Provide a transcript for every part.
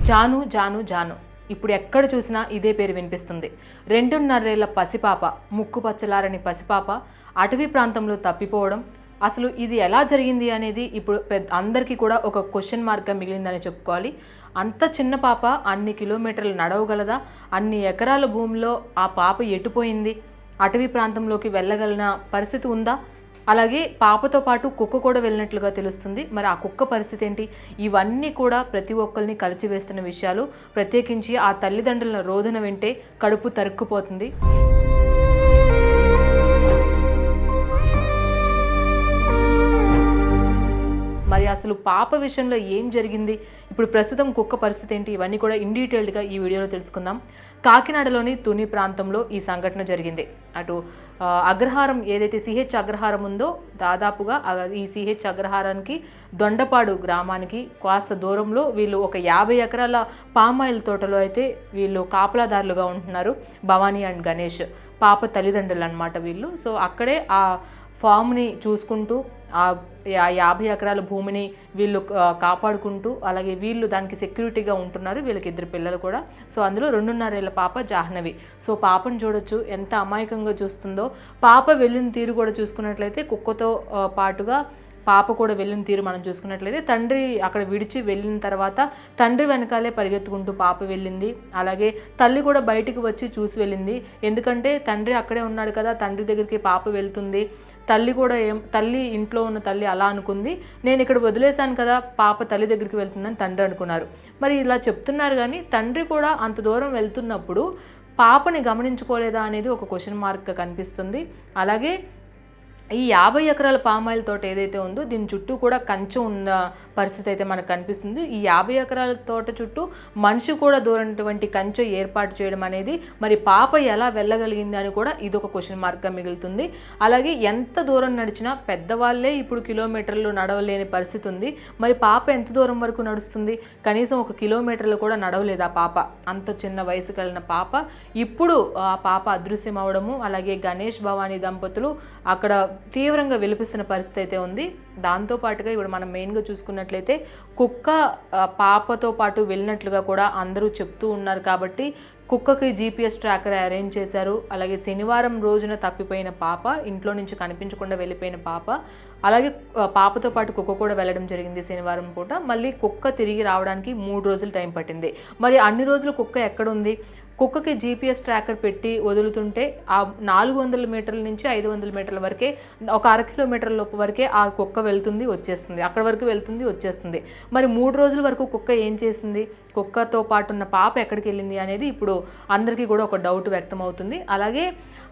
జాను జాను జాను ఇప్పుడు ఎక్కడ చూసినా ఇదే పేరు వినిపిస్తుంది. 2.5 ఏళ్ల పసిపాప, ముక్కు పచ్చలారని పసిపాప అటవీ ప్రాంతంలో తప్పిపోవడం, అసలు ఇది ఎలా జరిగింది అనేది ఇప్పుడు అందరికీ కూడా ఒక క్వశ్చన్ మార్క్గా మిగిలిందని చెప్పుకోవాలి. అంత చిన్న పాప అన్ని కిలోమీటర్లు నడవగలదా? అన్ని ఎకరాల భూమిలో ఆ పాప ఎటుపోయింది? అటవీ ప్రాంతంలోకి వెళ్ళగలిగిన పరిస్థితి ఉందా? అలాగే పాపతో పాటు కుక్క కూడా వెళ్ళినట్లుగా తెలుస్తుంది. మరి ఆ కుక్క పరిస్థితి ఏంటి? ఇవన్నీ కూడా ప్రతి ఒక్కరిని కలిచివేస్తున్న విషయాలు. ప్రత్యేకించి ఆ తల్లిదండ్రుల రోదన వింటే కడుపు తరుక్కుపోతుంది. మరి అసలు పాప విషయంలో ఏం జరిగింది, ఇప్పుడు ప్రస్తుతం కుక్క పరిస్థితి ఏంటి, ఇవన్నీ కూడా ఇన్ డీటెయిల్డ్గా ఈ వీడియోలో తెలుసుకుందాం. కాకినాడలోని తుని ప్రాంతంలో ఈ సంఘటన జరిగింది. అటు అగ్రహారం ఏదైతే సిహెచ్ అగ్రహారం ఉందో, దాదాపుగా ఈ సిహెచ్ అగ్రహారానికి దొండపాడు గ్రామానికి కాస్త దూరంలో వీళ్ళు ఒక 50 ఎకరాల పామాయిల్ తోటలో అయితే వీళ్ళు కాపలాదారులుగా ఉంటున్నారు. భవానీ అండ్ గణేష్ పాప తల్లిదండ్రులు అనమాట వీళ్ళు. సో అక్కడే ఆ ఫామ్ని చూసుకుంటూ ఆ 50 ఎకరాల భూమిని వీళ్ళు కాపాడుకుంటూ, అలాగే వీళ్ళు దానికి సెక్యూరిటీగా ఉంటున్నారు. వీళ్ళకి 2 పిల్లలు కూడా. సో అందులో 2.5 ఏళ్ల పాప జాహ్నవి. సో పాపను చూడొచ్చు ఎంత అమాయకంగా చూస్తుందో. పాప వెళ్ళిన తీరు కూడా చూసుకున్నట్లయితే కుక్కతో పాటుగా పాప కూడా వెళ్ళిన తీరు మనం చూసుకున్నట్లయితే, తండ్రి అక్కడ విడిచి వెళ్ళిన తర్వాత తండ్రి వెనకాలే పరిగెత్తుకుంటూ పాప వెళ్ళింది. అలాగే తల్లి కూడా బయటికి వచ్చి చూసి వెళ్ళింది. ఎందుకంటే తండ్రి అక్కడే ఉన్నాడు కదా, తండ్రి దగ్గరికి పాప వెళ్తుంది. తల్లి ఇంట్లో ఉన్న తల్లి అలా అనుకుంది, నేను ఇక్కడ వదిలేశాను కదా, పాప తల్లి దగ్గరికి వెళ్తుందని తండ్రి అనుకున్నారు. మరి ఇలా చెప్తున్నారు కానీ తండ్రి కూడా అంత దూరం వెళ్తున్నప్పుడు పాపని గమనించుకోలేదా అనేది ఒక క్వశ్చన్ మార్క్గా కనిపిస్తుంది. అలాగే ఈ 50 ఎకరాల పామాయిల్ తోట ఏదైతే ఉందో దీని చుట్టూ కూడా కంచె ఉన్న పరిస్థితి అయితే మనకు కనిపిస్తుంది. ఈ 50 ఎకరాల తోట చుట్టూ మనిషి కూడా దూరటువంటి కంచె ఏర్పాటు చేయడం అనేది మరి పాప ఎలా వెళ్ళగలిగింది అని కూడా ఇదొక క్వశ్చన్ మార్క్గా మిగులుతుంది. అలాగే ఎంత దూరం నడిచినా పెద్దవాళ్ళే ఇప్పుడు కిలోమీటర్లు నడవలేని పరిస్థితి ఉంది. మరి పాప ఎంత దూరం వరకు నడుస్తుంది? కనీసం 1 కిలోమీటర్లు కూడా నడవలేదు ఆ పాప. అంత చిన్న వయసు కలిగిన పాప. ఇప్పుడు ఆ పాప అదృశ్యం అవడము, అలాగే గణేష్ భవానీ దంపతులు అక్కడ తీవ్రంగా విలపిస్తున్న పరిస్థితి అయితే ఉంది. దాంతోపాటుగా ఇప్పుడు మనం మెయిన్గా చూసుకున్నట్లయితే కుక్క పాపతో పాటు వెళ్ళినట్లుగా కూడా అందరూ చెప్తూ ఉన్నారు. కాబట్టి కుక్కకి GPS ట్రాకర్ అరేంజ్ చేశారు. అలాగే శనివారం రోజున తప్పిపోయిన పాప, ఇంట్లో నుంచి కనిపించకుండా వెళ్ళిపోయిన పాప, అలాగే పాపతో పాటు కుక్క కూడా వెళ్ళడం జరిగింది శనివారం పూట. మళ్ళీ కుక్క తిరిగి రావడానికి 3 రోజులు టైం పట్టింది. మరి అన్ని రోజులు కుక్క ఎక్కడుంది? కుక్కకి GPS ట్రాకర్ పెట్టి వదులుతుంటే ఆ 400 మీటర్ల నుంచి 500 మీటర్ల వరకే, ఒక 1/2 కిలోమీటర్ లోపు వరకే ఆ కుక్క వెళ్తుంది వచ్చేస్తుంది, అక్కడ వరకు వెళ్తుంది వచ్చేస్తుంది. మరి 3 రోజుల వరకు కుక్క ఏం చేసింది? కుక్కతో పాటు ఉన్న పాప ఎక్కడికి వెళ్ళింది అనేది ఇప్పుడు అందరికీ కూడా ఒక డౌట్ వ్యక్తం అవుతుంది. అలాగే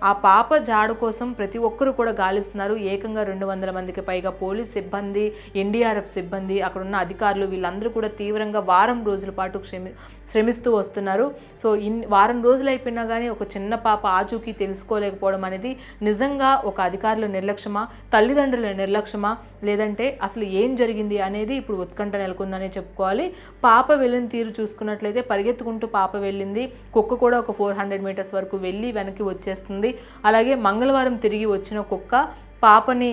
ఆ పాప జాడు కోసం ప్రతి ఒక్కరు కూడా గాలిస్తున్నారు. ఏకంగా 200 మందికి పైగా పోలీస్ సిబ్బంది, NDRF సిబ్బంది, అక్కడ ఉన్న అధికారులు వీళ్ళందరూ కూడా తీవ్రంగా వారం రోజుల పాటు శ్రమిస్తూ వస్తున్నారు. సో వారం రోజులు అయిపోయినా కానీ ఒక చిన్న పాప ఆచూకీ తెలుసుకోలేకపోవడం అనేది నిజంగా ఒక అధికారుల నిర్లక్ష్యమా, తల్లిదండ్రుల నిర్లక్ష్యమా, లేదంటే అసలు ఏం జరిగింది అనేది ఇప్పుడు ఉత్కంఠ నెలకొందనే చెప్పుకోవాలి. పాప వెళ్ళిన తీరు చూసుకున్నట్లయితే పరిగెత్తుకుంటూ పాప వెళ్ళింది. కుక్క కూడా ఒక 400 మీటర్స్ వరకు వెళ్ళి వెనక్కి వచ్చేస్తుంది. అలాగే మంగళవారం తిరిగి వచ్చిన కుక్క పాపని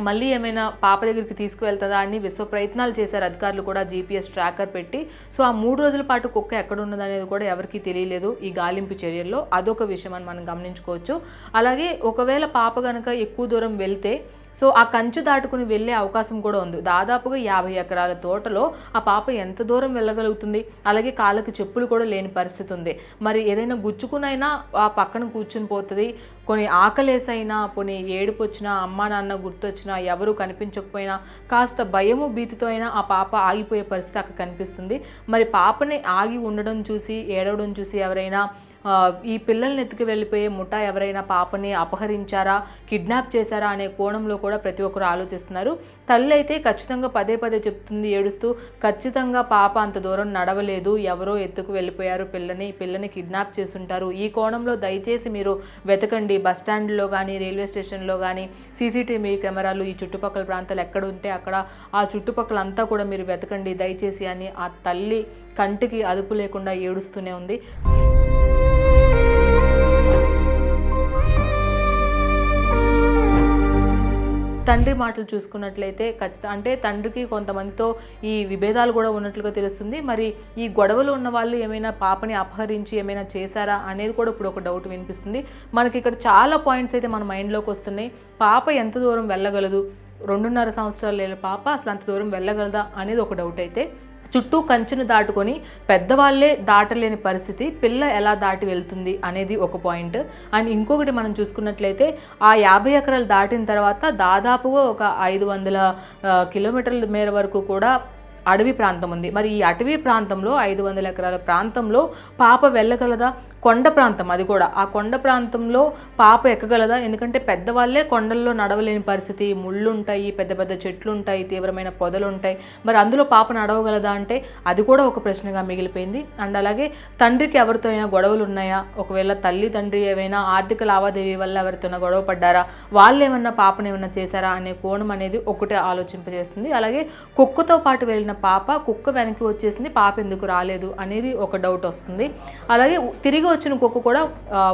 మళ్ళీ ఏమైనా పాప దగ్గరికి తీసుకువెళ్తుందా అని విశ్వ ప్రయత్నాలు చేశారు అధికారులు కూడా GPS ట్రాకర్ పెట్టి. సో ఆ 3 రోజుల పాటు కుక్క ఎక్కడ ఉన్నది అనేది కూడా ఎవరికీ తెలియలేదు ఈ గాలింపు చర్యల్లో. అదొక విషయం అని మనం గమనించుకోవచ్చు. అలాగే ఒకవేళ పాప కనుక ఎక్కువ దూరం వెళ్తే సో ఆ కంచె దాటుకుని వెళ్ళే అవకాశం కూడా ఉంది. దాదాపుగా 50 ఎకరాల తోటలో ఆ పాప ఎంత దూరం వెళ్ళగలుగుతుంది? అలాగే కాళ్ళకి చెప్పులు కూడా లేని పరిస్థితి ఉంది. మరి ఏదైనా గుచ్చుకునైనా ఆ పక్కన కూర్చుని పోతుంది. కొన్ని ఆకలేసైనా, కొన్ని ఏడుపు వచ్చినా, అమ్మా నాన్న గుర్తొచ్చినా, ఎవరు కనిపించకపోయినా, కాస్త భయము భీతితో అయినా ఆ పాప ఆగిపోయే పరిస్థితి అక్కడ కనిపిస్తుంది. మరి పాపని ఆగి ఉండడం చూసి, ఏడవడం చూసి ఎవరైనా ఈ పిల్లల్ని ఎత్తుకు వెళ్ళిపోయే ముఠా ఎవరైనా పాపని అపహరించారా, కిడ్నాప్ చేశారా అనే కోణంలో కూడా ప్రతి ఒక్కరు ఆలోచిస్తున్నారు. తల్లి అయితే ఖచ్చితంగా పదే చెప్తుంది ఏడుస్తూ, ఖచ్చితంగా పాప అంత దూరం నడవలేదు, ఎవరో ఎత్తుకు వెళ్ళిపోయారు పిల్లని కిడ్నాప్ చేసుంటారు. ఈ కోణంలో దయచేసి మీరు వెతకండి. బస్టాండ్లో కానీ, రైల్వే స్టేషన్లో కానీ CCTV కెమెరాలు ఈ చుట్టుపక్కల ప్రాంతాలు ఎక్కడ ఉంటే అక్కడ ఆ చుట్టుపక్కల అంతా కూడా మీరు వెతకండి దయచేసి అని ఆ తల్లి కంటికి అదుపు లేకుండా ఏడుస్తూనే ఉంది. తండ్రి మాటలు చూసుకున్నట్లయితే ఖచ్చితంగా అంటే తండ్రికి కొంతమందితో ఈ విభేదాలు కూడా ఉన్నట్లుగా తెలుస్తుంది. మరి ఈ గొడవలు ఉన్న వాళ్ళు ఏమైనా పాపని అపహరించి ఏమైనా చేశారా అనేది కూడా ఇప్పుడు ఒక డౌట్ వినిపిస్తుంది. మనకి ఇక్కడ చాలా పాయింట్స్ అయితే మన మైండ్లోకి వస్తున్నాయి. పాప ఎంత దూరం వెళ్ళగలదు, 2.5 సంవత్సరాలు లేని పాప అసలు అంత దూరం వెళ్ళగలదా అనేది ఒక డౌట్. అయితే చుట్టూ కంచెను దాటుకొని పెద్దవాళ్ళే దాటలేని పరిస్థితి పిల్ల ఎలా దాటి వెళ్తుంది అనేది ఒక పాయింట్. అండ్ ఇంకొకటి మనం చూసుకున్నట్లయితే ఆ 50 ఎకరాలు దాటిన తర్వాత దాదాపుగా ఒక 500 కిలోమీటర్ల మేర వరకు కూడా అడవి ప్రాంతం ఉంది. మరి ఈ అటవీ ప్రాంతంలో 500 ఎకరాల ప్రాంతంలో పాప వెళ్ళగలదా? కొండ ప్రాంతం అది కూడా. ఆ కొండ ప్రాంతంలో పాప ఎక్కగలదా? ఎందుకంటే పెద్దవాళ్ళే కొండల్లో నడవలేని పరిస్థితి, ముళ్ళు ఉంటాయి, పెద్ద పెద్ద చెట్లు ఉంటాయి, తీవ్రమైన పొదలు ఉంటాయి. మరి అందులో పాప నడవగలదా అంటే అది కూడా ఒక ప్రశ్నగా మిగిలిపోయింది. అండ్ అలాగే తండ్రికి ఎవరితో అయినా గొడవలు ఉన్నాయా? ఒకవేళ తల్లి తండ్రి ఏమైనా ఆర్థిక లావాదేవీ వల్ల ఎవరితోనైనా గొడవ పడ్డారా, వాళ్ళు ఏమన్నా పాపను ఏమన్నా చేశారా అనే కోణం అనేది ఒకటే ఆలోచింపజేస్తుంది. అలాగే కుక్కతో పాటు వెళ్ళిన పాప కుక్క వెనక్కి వచ్చేసింది, పాప ఎందుకు రాలేదు అనేది ఒక డౌట్ వస్తుంది. అలాగే తిరిగి వచ్చిన కుక్క కూడా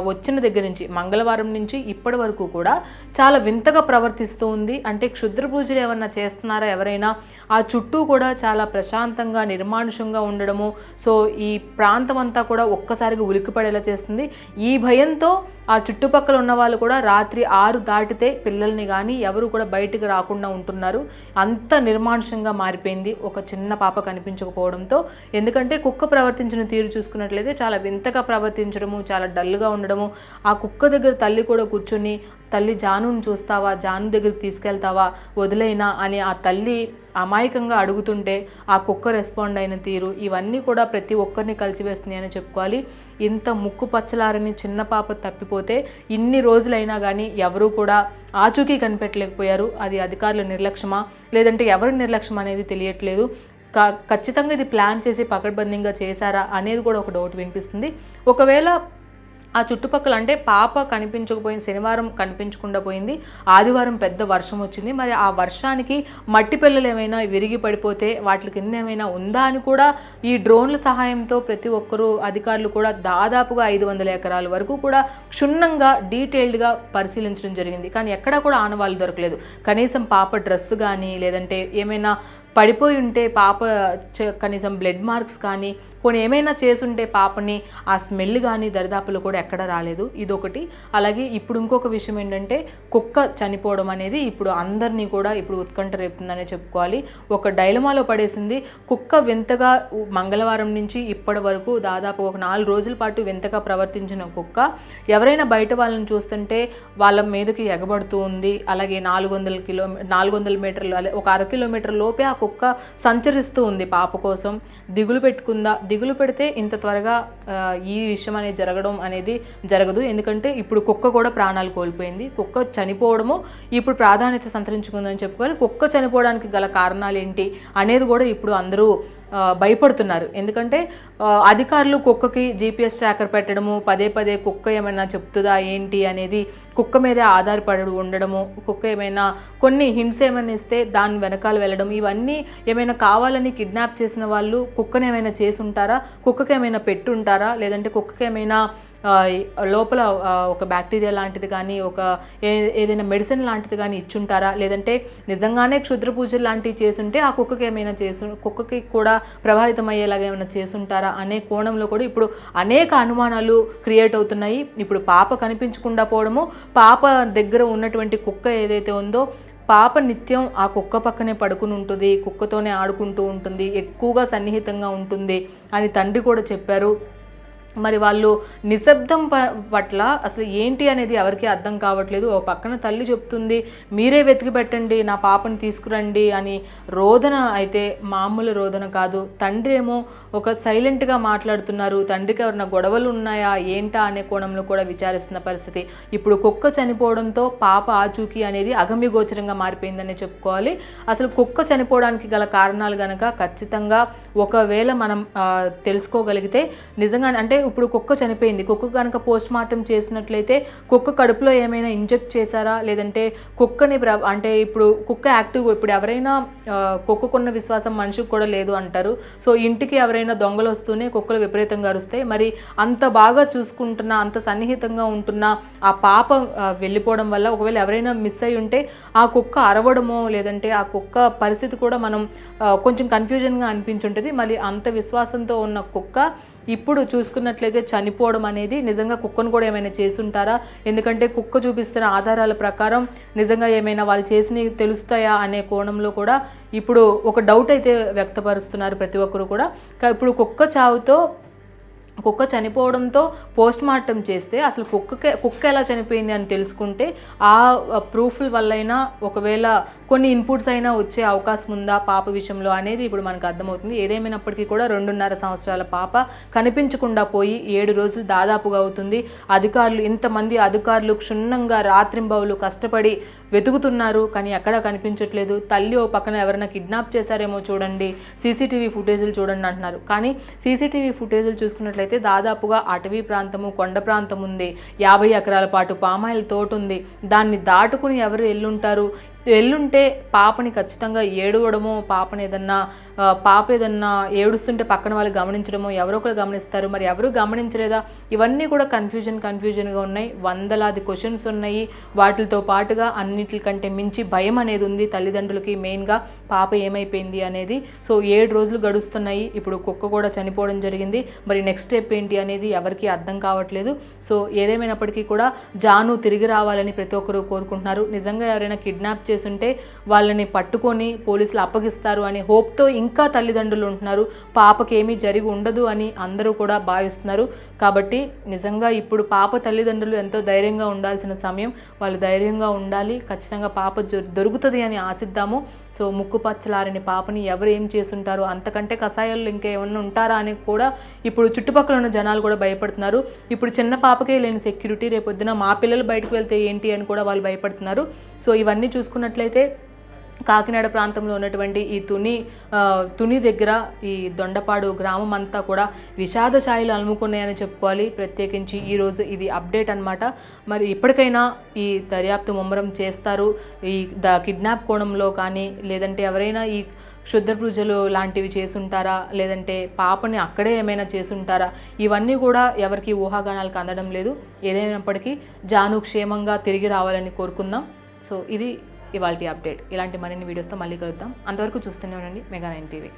వచ్చిన దగ్గర నుంచి మంగళవారం నుంచి ఇప్పటి వరకు కూడా చాలా వింతగా ప్రవర్తిస్తూ ఉంది. అంటే క్షుద్ర పూజలు ఏమన్నా చేస్తున్నారా ఎవరైనా? ఆ చుట్టూ కూడా చాలా ప్రశాంతంగా నిర్మానుషంగా ఉండడము, సో ఈ ప్రాంతం అంతా కూడా ఒక్కసారిగా ఉలిక్కిపడేలా చేస్తుంది. ఈ భయంతో ఆ చుట్టుపక్కల ఉన్న వాళ్ళు కూడా రాత్రి 6 దాటితే పిల్లల్ని కానీ ఎవరు కూడా బయటికి రాకుండా ఉంటున్నారు. అంత నిర్మానుషంగా మారిపోయింది ఒక చిన్న పాప కనిపించకపోవడంతో. ఎందుకంటే కుక్క ప్రవర్తించిన తీరు చూసుకున్నట్లయితే చాలా వింతగా ప్రవర్తించడము, చాలా డల్గా ఉండడము. ఆ కుక్క దగ్గర తల్లి కూడా కూర్చొని తల్లి జానుని చూస్తావా, జాను దగ్గరికి తీసుకెళ్తావా, వదిలేనా అని ఆ తల్లి అమాయకంగా అడుగుతుంటే ఆ కుక్క రెస్పాండ్ అయిన తీరు, ఇవన్నీ కూడా ప్రతి ఒక్కరిని కలిసివేస్తుంది అని చెప్పుకోవాలి. ఇంత ముక్కు పచ్చలారని చిన్న పాప తప్పిపోతే ఇన్ని రోజులైనా కానీ ఎవరూ కూడా ఆచూకీ కనిపెట్టలేకపోయారు. అది అధికారుల నిర్లక్ష్యమా లేదంటే ఎవరి నిర్లక్ష్యం అనేది తెలియట్లేదు. ఖచ్చితంగా ఇది ప్లాన్ చేసి పకడ్బందీగా చేశారా అనేది కూడా ఒక డౌట్ వినిపిస్తుంది. ఒకవేళ ఆ చుట్టుపక్కల అంటే పాప కనిపించకపోయింది, శనివారం కనిపించకుండా పోయింది, ఆదివారం పెద్ద వర్షం వచ్చింది. మరి ఆ వర్షానికి మట్టి పిల్లలు ఏమైనా విరిగి పడిపోతే వాటి కింద ఏమైనా ఉందా అని కూడా ఈ డ్రోన్ల సహాయంతో ప్రతి ఒక్కరూ అధికారులు కూడా దాదాపుగా 500 ఎకరాల వరకు కూడా క్షుణ్ణంగా డీటెయిల్డ్గా పరిశీలించడం జరిగింది. కానీ ఎక్కడా కూడా ఆనవాళ్ళు దొరకలేదు. కనీసం పాప డ్రెస్ కానీ లేదంటే ఏమైనా పడిపోయి ఉంటే పాప కనీసం బ్లడ్ మార్క్స్ కానీ కొన్ని ఏమైనా చేసుంటే పాపని ఆ స్మెల్ కానీ దరిదాపులు కూడా ఎక్కడ రాలేదు. ఇదొకటి. అలాగే ఇప్పుడు ఇంకొక విషయం ఏంటంటే కుక్క చనిపోవడం అనేది ఇప్పుడు అందరినీ కూడా ఇప్పుడు ఉత్కంఠ రేపుతుందనే చెప్పుకోవాలి. ఒక డైలమాలో పడేసింది. కుక్క వింతగా మంగళవారం నుంచి ఇప్పటి వరకు దాదాపు ఒక 4 రోజుల పాటు వింతగా ప్రవర్తించిన కుక్క ఎవరైనా బయట వాళ్ళని చూస్తుంటే వాళ్ళ మీదకి ఎగబడుతూ ఉంది. అలాగే 400 మీటర్లు ఒక 1/2 కిలోమీటర్ లోపే ఆ కుక్క సంచరిస్తూ ఉంది పాప కోసం. దిగులు పెట్టుకుందా? దిగులు పెడితే ఇంత త్వరగా ఈ విషయం అనేది జరగడం అనేది జరగదు. ఎందుకంటే ఇప్పుడు కుక్క కూడా ప్రాణాలు కోల్పోయింది. కుక్క చనిపోవడము ఇప్పుడు ప్రాధాన్యత సంతరించుకుందని చెప్పుకోవాలి. కుక్క చనిపోవడానికి గల కారణాలు ఏంటి అనేది కూడా ఇప్పుడు అందరూ భయపడుతున్నారు. ఎందుకంటే అధికారులు కుక్కకి GPS ట్రాకర్ పెట్టడము, పదే పదే కుక్క ఏమైనా చెప్తుందా ఏంటి అనేది కుక్క మీదే ఆధారపడి ఉండడము, కుక్క ఏమైనా కొన్ని హింట్స్ ఏమైనా ఇస్తే దాని వెనకాల వెళ్ళడం, ఇవన్నీ ఏమైనా కావాలని కిడ్నాప్ చేసిన వాళ్ళు కుక్కని ఏమైనా చేసి ఉంటారా, కుక్కకి ఏమైనా పెట్టుంటారా, లేదంటే కుక్కకి ఏమైనా లోపల ఒక బ్యాక్టీరియా లాంటిది కానీ ఒక ఏదైనా మెడిసిన్ లాంటిది కానీ ఇచ్చుంటారా, లేదంటే నిజంగానే క్షుద్ర పూజలు లాంటివి చేసుంటే ఆ కుక్కకి ఏమైనా కుక్కకి కూడా ప్రభావితం అయ్యేలాగా ఏమైనా చేసుంటారా అనే కోణంలో కూడా ఇప్పుడు అనేక అనుమానాలు క్రియేట్ అవుతున్నాయి. ఇప్పుడు పాప కనిపించకుండా పోవడము, పాప దగ్గర ఉన్నటువంటి కుక్క ఏదైతే ఉందో పాప నిత్యం ఆ కుక్క పక్కనే పడుకుని ఉంటుంది, కుక్కతోనే ఆడుకుంటూ ఉంటుంది, ఎక్కువగా సన్నిహితంగా ఉంటుంది అని తండ్రి కూడా చెప్పారు. మరి వాళ్ళు నిశ్శబ్దం పట్ల అసలు ఏంటి అనేది ఎవరికీ అర్థం కావట్లేదు. ఓ పక్కన తల్లి చెప్తుంది మీరే వెతికి పెట్టండి, నా పాపని తీసుకురండి అని. రోదన అయితే మామూలు రోదన కాదు. తండ్రి ఏమో ఒక సైలెంట్గా మాట్లాడుతున్నారు. తండ్రికి ఎవరైనా గొడవలు ఉన్నాయా ఏంటా అనే కోణంలో కూడా విచారిస్తున్న పరిస్థితి. ఇప్పుడు కుక్క చనిపోవడంతో పాప ఆచూకీ అనేది అగమ్యగోచరంగా మారిపోయిందనే చెప్పుకోవాలి. అసలు కుక్క చనిపోవడానికి గల కారణాలు కనుక ఖచ్చితంగా ఒకవేళ మనం తెలుసుకోగలిగితే నిజంగా అంటే ఇప్పుడు కుక్క చనిపోయింది, కుక్క కనుక పోస్ట్ మార్టం చేసినట్లయితే కుక్క కడుపులో ఏమైనా ఇంజెక్ట్ చేశారా, లేదంటే కుక్కని అంటే ఇప్పుడు కుక్క యాక్టివ్, ఇప్పుడు ఎవరైనా కుక్కకున్న విశ్వాసం మనిషికి కూడా లేదు అంటారు. సో ఇంటికి ఎవరైనా దొంగలు వస్తూనే కుక్కలు విపరీతంగా అరుస్తాయి. మరి అంత బాగా చూసుకుంటున్న, అంత సన్నిహితంగా ఉంటున్న ఆ పాప వెళ్ళిపోవడం వల్ల ఒకవేళ ఎవరైనా మిస్ అయి ఉంటే ఆ కుక్క అరవడమో లేదంటే ఆ కుక్క పరిస్థితి కూడా మనం కొంచెం కన్ఫ్యూజన్గా అనిపించుంటుంది. మళ్ళీ అంత విశ్వాసంతో ఉన్న కుక్క ఇప్పుడు చూసుకున్నట్లయితే చనిపోవడం అనేది నిజంగా కుక్కను కూడా ఏమైనా చేసుంటారా, ఎందుకంటే కుక్క చూపిస్తున్న ఆధారాల ప్రకారం నిజంగా ఏమైనా వాళ్ళు చేసినవి తెలుస్తాయా అనే కోణంలో కూడా ఇప్పుడు ఒక డౌట్ అయితే వ్యక్తపరుస్తున్నారు ప్రతి ఒక్కరు కూడా. ఇప్పుడు కుక్క చనిపోవడంతో పోస్ట్ మార్టం చేస్తే అసలు కుక్క ఎలా చనిపోయింది అని తెలుసుకుంటే ఆ ప్రూఫ్ల వల్లైనా ఒకవేళ కొన్ని ఇన్పుట్స్ అయినా వచ్చే అవకాశం ఉందా పాప విషయంలో అనేది ఇప్పుడు మనకు అర్థమవుతుంది. ఏదేమైనప్పటికీ కూడా 2.5 సంవత్సరాల పాప కనిపించకుండా పోయి 7 రోజులు దాదాపుగా అవుతుంది. ఇంతమంది అధికారులు క్షుణ్ణంగా రాత్రింబవలు కష్టపడి వెతుకుతున్నారు, కానీ ఎక్కడా కనిపించట్లేదు. తల్లి ఓ పక్కన ఎవరైనా కిడ్నాప్ చేశారేమో చూడండి, సీసీటీవీ ఫుటేజీలు చూడండి అంటున్నారు. కానీ సీసీటీవీ ఫుటేజీలు చూసుకున్నట్లయితే దాదాపుగా అటవీ ప్రాంతము, కొండ ప్రాంతం ఉంది, 50 ఎకరాల పాటు పామాయిల్ తోట ఉంది. దాన్ని దాటుకుని ఎవరు వెళ్ళుంటే పాపని ఖచ్చితంగా ఏడవడమో, పాప ఏదన్నా ఏడుస్తుంటే పక్కన వాళ్ళు గమనించడమో, ఎవరో ఒకరు గమనిస్తారు. మరి ఎవరు గమనించలేదా? ఇవన్నీ కూడా కన్ఫ్యూజన్గా ఉన్నాయి. వందలాది క్వశ్చన్స్ ఉన్నాయి. వాటితో పాటుగా అన్నిటికంటే మించి భయం అనేది ఉంది తల్లిదండ్రులకి, మెయిన్గా పాప ఏమైపోయింది అనేది. సో 7 రోజులు గడుస్తున్నాయి. ఇప్పుడు కుక్క కూడా చనిపోవడం జరిగింది. మరి నెక్స్ట్ స్టెప్ ఏంటి అనేది ఎవరికి అర్థం కావట్లేదు. సో ఏదేమైనప్పటికీ కూడా జాను తిరిగి రావాలని ప్రతి ఒక్కరు కోరుకుంటున్నారు. నిజంగా ఎవరైనా కిడ్నాప్ చేసుంటే వాళ్ళని పట్టుకొని పోలీసులు అప్పగిస్తారు అనే హోప్తో ఇంకా తల్లిదండ్రులు ఉంటున్నారు. పాపకి ఏమీ జరిగి ఉండదు అని అందరూ కూడా భావిస్తున్నారు. కాబట్టి నిజంగా ఇప్పుడు పాప తల్లిదండ్రులు ఎంతో ధైర్యంగా ఉండాల్సిన సమయం. వాళ్ళు ధైర్యంగా ఉండాలి. ఖచ్చితంగా పాప దొరుకుతుంది అని ఆశిద్దాము. సో ముక్కుపచ్చలారని పాపని ఎవరు ఏం చేసుంటారు, అంతకంటే కషాయాలు ఇంకా ఏమన్నా ఉంటారా అని కూడా ఇప్పుడు చుట్టుపక్కల ఉన్న జనాలు కూడా భయపడుతున్నారు. ఇప్పుడు చిన్న పాపకే లేని సెక్యూరిటీ, రేపొద్దున మా పిల్లలు బయటకు వెళ్తే ఏంటి అని కూడా వాళ్ళు భయపడుతున్నారు. సో ఇవన్నీ చూసుకున్నట్లయితే కాకినాడ ప్రాంతంలో ఉన్నటువంటి ఈ తుని దగ్గర ఈ దొండపాడు గ్రామం అంతా కూడా విషాద ఛాయలు అలుముకున్నాయని చెప్పుకోవాలి. ప్రత్యేకించి ఈరోజు ఇది అప్డేట్ అనమాట. మరి ఇప్పటికైనా ఈ దర్యాప్తు ముమ్మరం చేస్తారు. ఈ కిడ్నాప్ కోణంలో కానీ, లేదంటే ఎవరైనా ఈ క్షుద్ర పూజలు లాంటివి చేసుంటారా, లేదంటే పాపని అక్కడే ఏమైనా చేసుంటారా, ఇవన్నీ కూడా ఎవరికి ఊహాగానాలకు అందడం లేదు. ఏదైనప్పటికీ జాను క్షేమంగా తిరిగి రావాలని కోరుకుందాం. సో ఇది ఇవాల్టి అప్డేట్. ఇలాంటి మరిన్ని వీడియోస్తో మళ్ళీ కలుద్దాం. అంతవరకు చూస్తూనే ఉండండి మెగా 9 టీవీ.